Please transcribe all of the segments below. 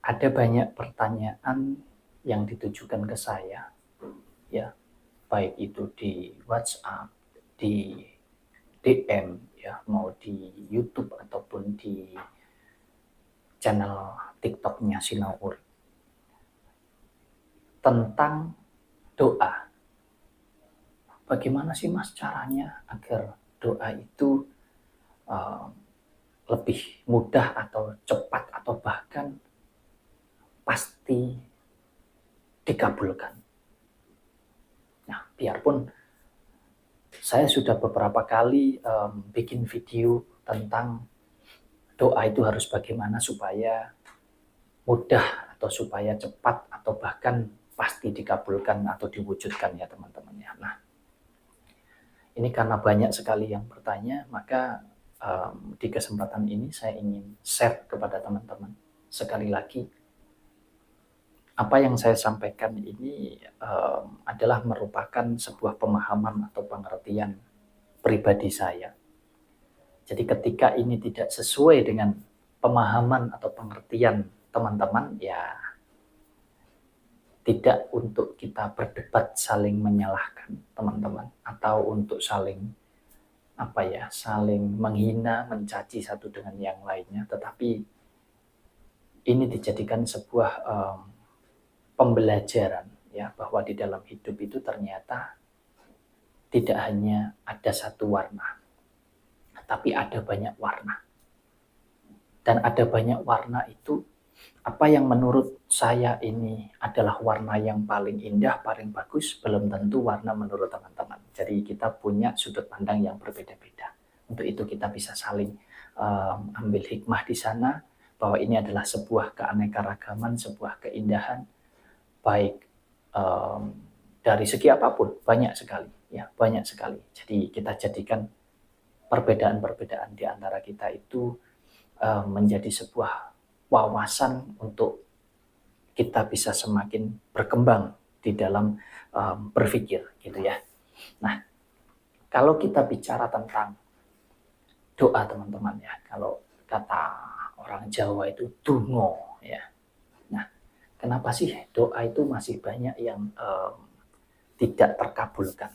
Ada banyak pertanyaan yang ditujukan ke saya, ya, baik itu di WhatsApp, di DM, ya, mau di YouTube ataupun di channel TikToknya Sinaur tentang doa. Bagaimana sih Mas caranya agar doa itu uh, lebih mudah atau cepat atau bahkan pasti dikabulkan? Nah, biarpun saya sudah beberapa kali bikin video tentang doa itu harus bagaimana supaya mudah atau supaya cepat atau bahkan pasti dikabulkan atau diwujudkan ya teman-teman ya. Nah, ini karena banyak sekali yang bertanya, maka di kesempatan ini saya ingin share kepada teman-teman sekali lagi apa yang saya sampaikan ini adalah merupakan sebuah pemahaman atau pengertian pribadi saya. Jadi ketika ini tidak sesuai dengan pemahaman atau pengertian teman-teman, ya tidak untuk kita berdebat saling menyalahkan teman-teman atau untuk saling saling menghina, mencaci satu dengan yang lainnya, tetapi ini dijadikan sebuah pembelajaran ya bahwa di dalam hidup itu ternyata tidak hanya ada satu warna, tapi ada banyak warna. Dan ada banyak warna itu, apa yang menurut saya ini adalah warna yang paling indah, paling bagus, belum tentu warna menurut teman-teman. Jadi kita punya sudut pandang yang berbeda-beda. Untuk itu kita bisa saling ambil hikmah di sana, bahwa ini adalah sebuah keanekaragaman, sebuah keindahan, baik dari segi apapun, banyak sekali. Ya, banyak sekali. Jadi kita jadikan perbedaan-perbedaan di antara kita itu menjadi sebuah wawasan untuk kita bisa semakin berkembang di dalam berpikir gitu ya. Nah, kalau kita bicara tentang doa teman-teman ya, kalau kata orang Jawa itu dungo ya. Nah, kenapa sih doa itu masih banyak yang tidak terkabulkan?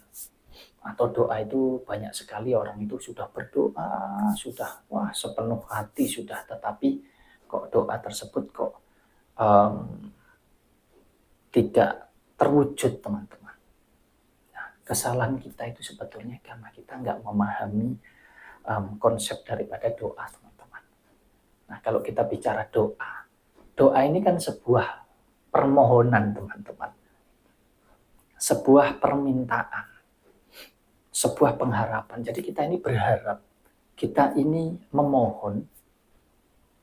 Atau doa itu banyak sekali orang itu sudah berdoa, sudah wah sepenuh hati sudah, tetapi kok doa tersebut kok tidak terwujud teman-teman. Nah, kesalahan kita itu sebetulnya karena kita nggak memahami konsep daripada doa teman-teman. Nah, kalau kita bicara doa, doa ini kan sebuah permohonan teman-teman, sebuah permintaan, sebuah pengharapan. Jadi kita ini berharap, kita ini memohon,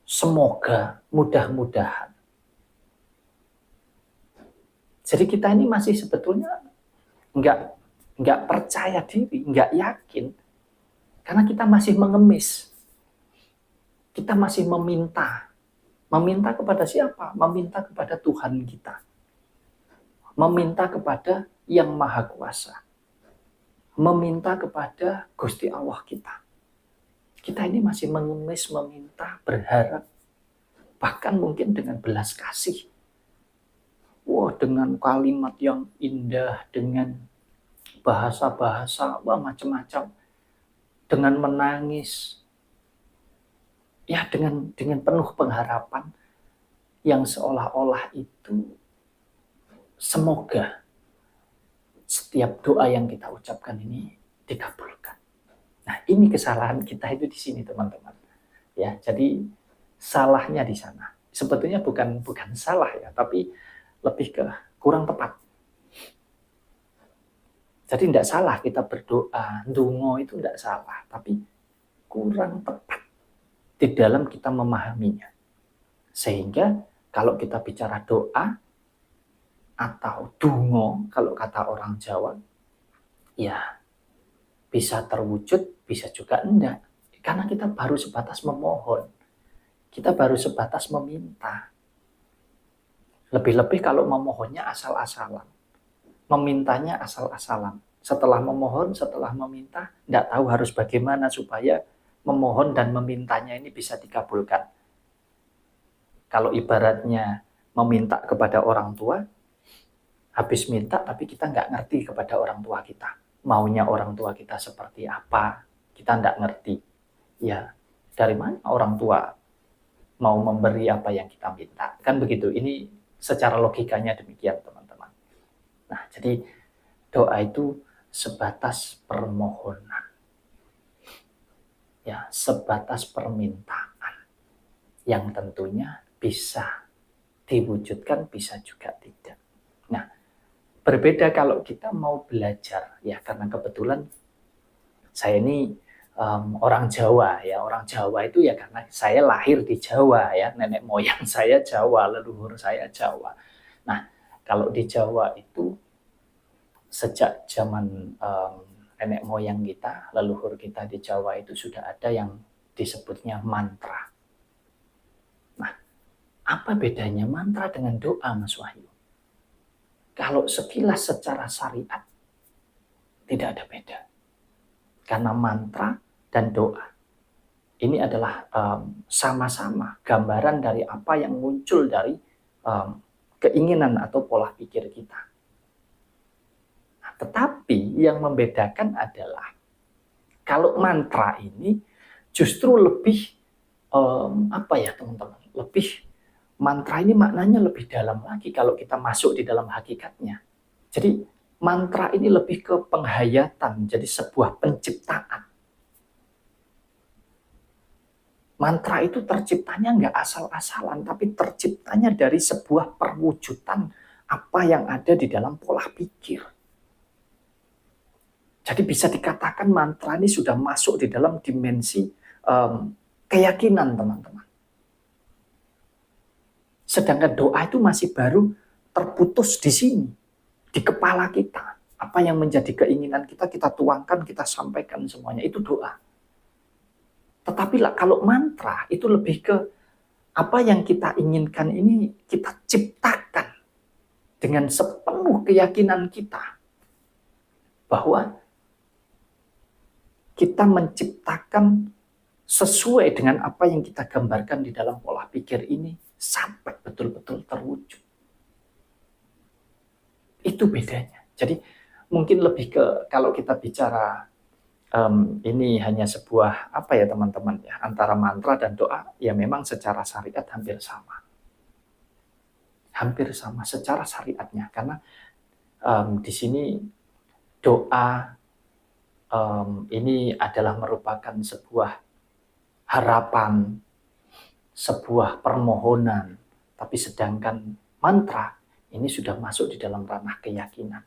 semoga, mudah-mudahan. Jadi kita ini masih sebetulnya nggak percaya diri, nggak yakin, karena kita masih mengemis. Kita masih meminta. Meminta kepada siapa? Meminta kepada Tuhan kita. Meminta kepada Yang Maha Kuasa. Meminta kepada Gusti Allah kita. Kita ini masih mengemis, meminta, berharap, bahkan mungkin dengan belas kasih. Wah, dengan kalimat yang indah, dengan bahasa-bahasa, wah macam-macam, dengan menangis, ya dengan penuh pengharapan yang seolah-olah itu semoga setiap doa yang kita ucapkan ini dikabulkan. Nah, ini kesalahan kita itu di sini teman-teman. Ya, jadi salahnya di sana. Sebetulnya bukan salah ya, tapi lebih ke kurang tepat. Jadi tidak salah kita berdoa, ndonga itu tidak salah, tapi kurang tepat di dalam kita memahaminya. Sehingga kalau kita bicara doa atau dungo, kalau kata orang Jawa, ya bisa terwujud, bisa juga enggak. Karena kita baru sebatas memohon, kita baru sebatas meminta. Lebih-lebih kalau memohonnya asal-asalan, memintanya asal-asalan. Setelah memohon, setelah meminta, enggak tahu harus bagaimana supaya memohon dan memintanya ini bisa dikabulkan. Kalau ibaratnya meminta kepada orang tua, habis minta tapi kita nggak ngerti kepada orang tua kita. Maunya orang tua kita seperti apa, kita nggak ngerti. Ya, dari mana orang tua mau memberi apa yang kita minta? Kan begitu, ini secara logikanya demikian teman-teman. Nah, jadi doa itu sebatas permohonan. Ya, sebatas permintaan. Yang tentunya bisa diwujudkan, bisa juga tidak. Nah, berbeda kalau kita mau belajar, ya karena kebetulan saya ini orang Jawa, ya orang Jawa itu ya karena saya lahir di Jawa, ya nenek moyang saya Jawa, leluhur saya Jawa. Nah, kalau di Jawa itu sejak zaman nenek moyang kita, leluhur kita di Jawa itu sudah ada yang disebutnya mantra. Nah, apa bedanya mantra dengan doa, Mas Wahyu? Kalau sekilas secara syariat, tidak ada beda. Karena mantra dan doa, ini adalah sama-sama gambaran dari apa yang muncul dari keinginan atau pola pikir kita. Nah, tetapi yang membedakan adalah, kalau mantra ini justru lebih, apa ya teman-teman, lebih mantra ini maknanya lebih dalam lagi kalau kita masuk di dalam hakikatnya. Jadi mantra ini lebih ke penghayatan, jadi sebuah penciptaan. Mantra itu terciptanya nggak asal-asalan, tapi terciptanya dari sebuah perwujudan apa yang ada di dalam pola pikir. Jadi bisa dikatakan mantra ini sudah masuk di dalam dimensi keyakinan teman-teman. Sedangkan doa itu masih baru terputus di sini, di kepala kita. Apa yang menjadi keinginan kita, kita tuangkan, kita sampaikan semuanya, itu doa. Tetapi kalau mantra itu lebih ke apa yang kita inginkan ini kita ciptakan dengan sepenuh keyakinan kita. Bahwa kita menciptakan sesuai dengan apa yang kita gambarkan di dalam pola pikir ini sampai betul-betul terwujud. Itu bedanya. Jadi mungkin lebih ke, kalau kita bicara ini hanya sebuah apa ya teman-teman ya, antara mantra dan doa ya memang secara syariat hampir sama. Hampir sama secara syariatnya, karena di sini doa ini adalah merupakan sebuah harapan, sebuah permohonan, tapi sedangkan mantra ini sudah masuk di dalam ranah keyakinan.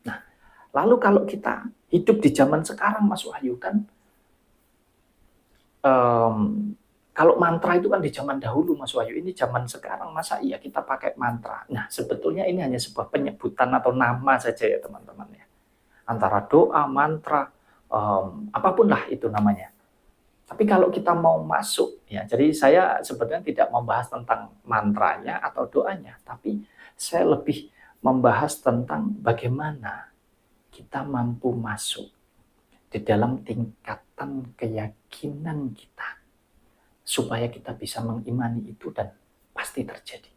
Nah, lalu kalau kita hidup di zaman sekarang, Mas Wahyu, kan kalau mantra itu kan di zaman dahulu, Mas Wahyu, ini zaman sekarang masa iya kita pakai mantra? Nah, sebetulnya ini hanya sebuah penyebutan atau nama saja ya teman-teman ya. Antara doa, mantra, apapun lah itu namanya. Tapi kalau kita mau masuk, ya, jadi saya sebetulnya tidak membahas tentang mantranya atau doanya, tapi saya lebih membahas tentang bagaimana kita mampu masuk di dalam tingkatan keyakinan kita, supaya kita bisa mengimani itu dan pasti terjadi.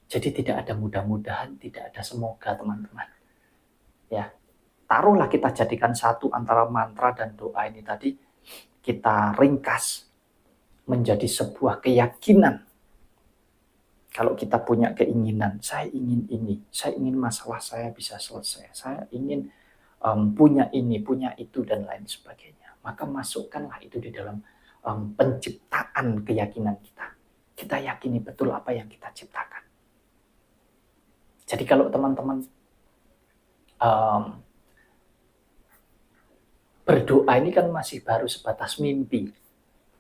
Jadi tidak ada mudah-mudahan, tidak ada semoga teman-teman. Ya, taruhlah kita jadikan satu antara mantra dan doa ini tadi, kita ringkas menjadi sebuah keyakinan. Kalau kita punya keinginan, saya ingin ini, saya ingin masalah saya bisa selesai, saya ingin punya ini, punya itu, dan lain sebagainya. Maka masukkanlah itu di dalam penciptaan keyakinan kita. Kita yakini betul apa yang kita ciptakan. Jadi kalau teman-teman berdoa ini kan masih baru sebatas mimpi.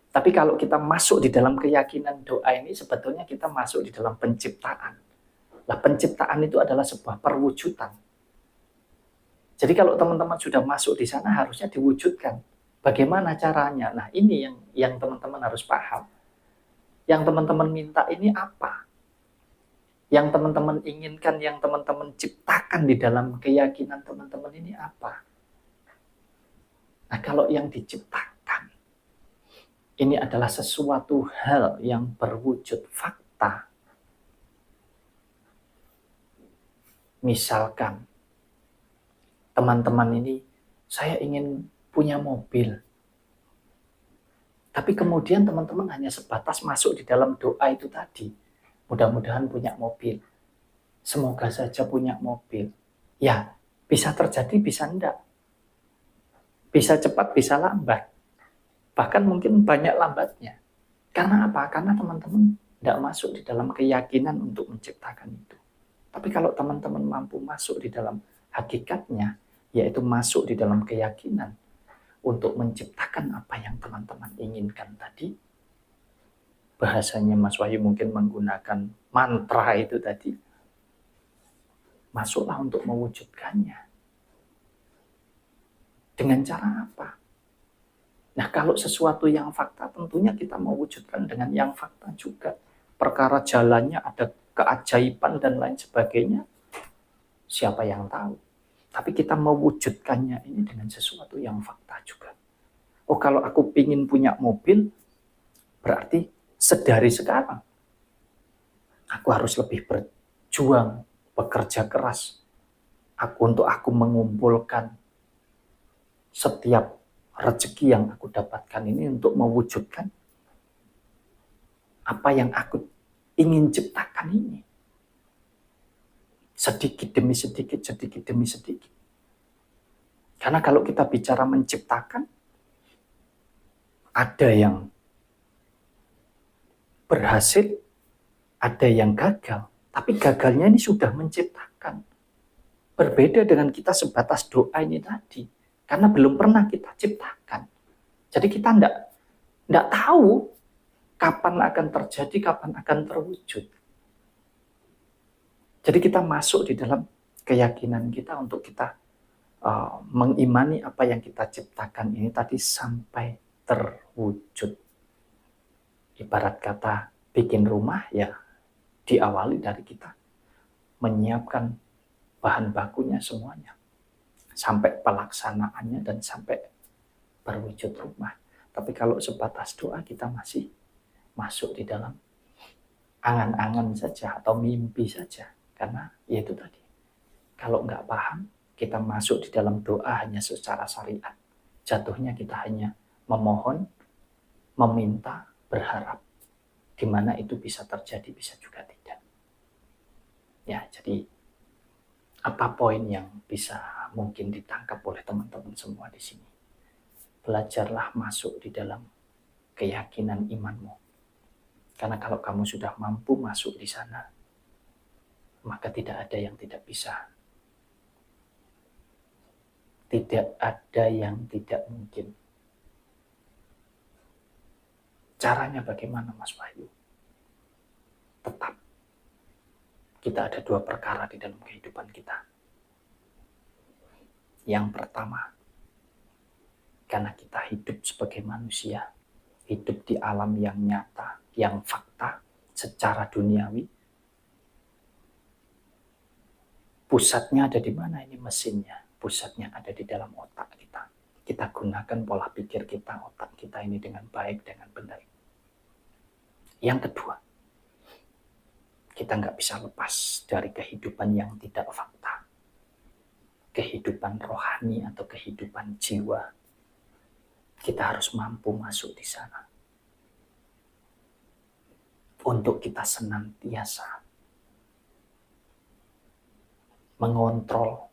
Tapi kalau kita masuk di dalam keyakinan doa ini, sebetulnya kita masuk di dalam penciptaan. Nah, penciptaan itu adalah sebuah perwujudan. Jadi kalau teman-teman sudah masuk di sana, harusnya diwujudkan. Bagaimana caranya? Nah, ini yang teman-teman harus paham. Yang teman-teman minta ini apa? Yang teman-teman inginkan, yang teman-teman ciptakan di dalam keyakinan teman-teman ini apa? Nah, kalau yang diciptakan ini adalah sesuatu hal yang berwujud fakta. Misalkan, teman-teman ini, saya ingin punya mobil. Tapi kemudian teman-teman hanya sebatas masuk di dalam doa itu tadi. Mudah-mudahan punya mobil. Semoga saja punya mobil. Ya, bisa terjadi, bisa enggak. Bisa cepat, bisa lambat. Bahkan mungkin banyak lambatnya. Karena apa? Karena teman-teman tidak masuk di dalam keyakinan untuk menciptakan itu. Tapi kalau teman-teman mampu masuk di dalam hakikatnya, yaitu masuk di dalam keyakinan untuk menciptakan apa yang teman-teman inginkan tadi, bahasanya Mas Wahyu mungkin menggunakan mantra itu tadi, masuklah untuk mewujudkannya. Dengan cara apa? Nah, kalau sesuatu yang fakta, tentunya kita mewujudkan dengan yang fakta juga. Perkara jalannya ada keajaiban dan lain sebagainya, siapa yang tahu. Tapi kita mewujudkannya ini dengan sesuatu yang fakta juga. Oh, kalau aku ingin punya mobil, berarti sedari sekarang aku harus lebih berjuang, bekerja keras. Untuk aku mengumpulkan setiap rezeki yang aku dapatkan ini untuk mewujudkan apa yang aku ingin ciptakan ini. Sedikit demi sedikit, sedikit demi sedikit. Karena kalau kita bicara menciptakan, ada yang berhasil, ada yang gagal. Tapi gagalnya ini sudah menciptakan. Berbeda dengan kita sebatas doa ini tadi. Karena belum pernah kita ciptakan. Jadi kita tidak tahu kapan akan terjadi, kapan akan terwujud. Jadi kita masuk di dalam keyakinan kita untuk kita mengimani apa yang kita ciptakan ini tadi sampai terwujud. Ibarat kata bikin rumah, ya diawali dari kita menyiapkan bahan bakunya semuanya. Sampai pelaksanaannya dan sampai berwujud rumah. Tapi kalau sebatas doa kita masih masuk di dalam angan-angan saja atau mimpi saja. Karena ya itu tadi, kalau nggak paham, kita masuk di dalam doa hanya secara syariat. Jatuhnya kita hanya memohon, meminta, berharap. Di mana itu bisa terjadi, bisa juga tidak. Ya, jadi apa poin yang bisa mungkin ditangkap oleh teman-teman semua di sini? Belajarlah masuk di dalam keyakinan imanmu. Karena kalau kamu sudah mampu masuk di sana, maka tidak ada yang tidak bisa. Tidak ada yang tidak mungkin. Caranya bagaimana, Mas Wahyu? Tetap kita ada dua perkara di dalam kehidupan kita. Yang pertama, karena kita hidup sebagai manusia, hidup di alam yang nyata, yang fakta, secara duniawi. Pusatnya ada di mana ini mesinnya? Pusatnya ada di dalam otak kita. Kita gunakan pola pikir kita, otak kita ini dengan baik, dengan benar. Yang kedua, kita nggak bisa lepas dari kehidupan yang tidak fakta. Kehidupan rohani atau kehidupan jiwa. Kita harus mampu masuk di sana. Untuk kita senantiasa mengontrol,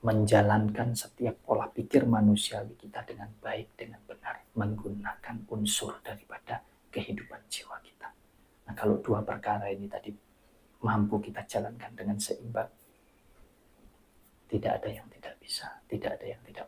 menjalankan setiap pola pikir manusiawi kita dengan baik, dengan benar. Menggunakan unsur daripada kehidupan jiwa kita. Nah, kalau dua perkara ini tadi mampu kita jalankan dengan seimbang, tidak ada yang tidak bisa, tidak ada yang tidak